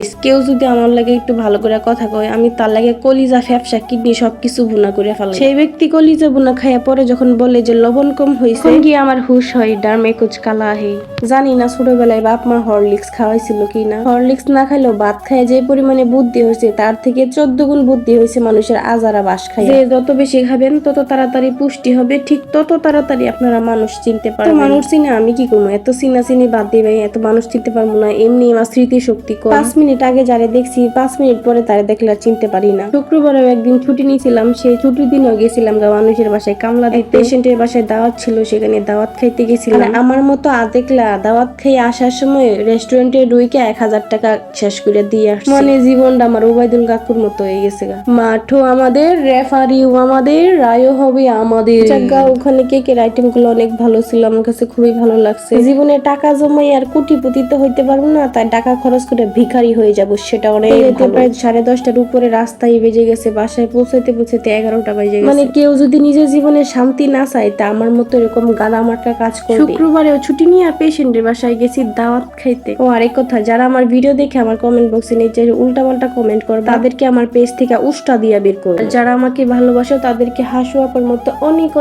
কেউ যদি আমার লাগে একটু ভালো করে কথা কয়, আমি তার লাগে কলিজা ফ্যাপসা কিডনি সবকিছু ভুনা করে ফেলাই। সেই ব্যক্তি কলিজা ভুনা খাইয়া পরে যখন বলে যে লবণ কম হয়েছে, তখন গিয়ে আমার হুশ হয় ডারমে কুচ কালা হে। জানি না ছোটবেলায় বাপ মা হরলিক্স খাওয়াইছিল কিনা। হরলিক্স না খাইলেও ভাত খায় যে পরিমাণে বুদ্ধি হয়েছে তার থেকে 14 গুণ বুদ্ধি হয়েছে মানুষের আজারা বাস খায়। যে যত বেশি খাবেন তত তাড়াতাড়ি পুষ্টি হবে, ঠিক তত তাড়াতাড়ি আপনারা মানুষ চিনতে পারবেন। মানুষ চিনে আমি কি করবো, এত চিনি বাদ দিবে, এত মানুষ চিনতে পারবো না। এমনি আমার স্মৃতি শক্তি কম। 5 মিনিট আগে যারে দেখছি 5 মিনিট পরে তারে দেখলে আর চিনতে পারি না। শুক্রবারেও একদিন ছুটি নিয়েছিলাম, সেই ছুটির দিনও গেছিলাম মানুষের বাসায় কামলা দিতে। পেশেন্টের বাসায় দাওয়াত ছিল, সেখানে দাওয়াত খাইতে গেছিলাম। আমার মতো আদেকলা দাওয়াত খেয়ে আসার সময় রেস্টুরেন্টে ঢুকে 1000 টাকা শেষ করে দিয়ে আসছি। মানে জীবনটা আমার ওবায়দুল কাকুর মতো হয়ে গেছে। মাঠও আমাদের, রেফারিও আমাদের, রায়ও হবে আমাদের। ওখানে কেকের আইটেম গুলো অনেক ভালো ছিল, আমার কাছে খুবই ভালো লাগছে। জীবনে টাকা জমাই আর কোটিপতি তো হইতে পারবো না, তাই টাকা খরচ করে ভিখারি হয়ে যাবো, সেটা অনেক প্রায় 10:30টার উপরে রাস্তায় বেজে গেছে। বাসায় পৌঁছাতে 11টা বেজে গেছে। মানে কেউ যদি নিজের জীবনে শান্তি না চায় তা আমার মতো এরকম গাদা মার্কা কাজ করবে। শুক্রবারেও ছুটি নিয়ে পেশেন্টের বাসায় গেছি দাওয়াত খাইতে। ও আরেক কথা, যারা আমার ভিডিও দেখে আমার কমেন্ট বক্সে নিচে উল্টা পাল্টা কমেন্ট করবে তাদেরকে আমার পেজ থেকে উষ্টা দিয়া বের করবে। যারা আমাকে ভালোবাসে তাদেরকে হাসু আপার মতো অনেক অনেক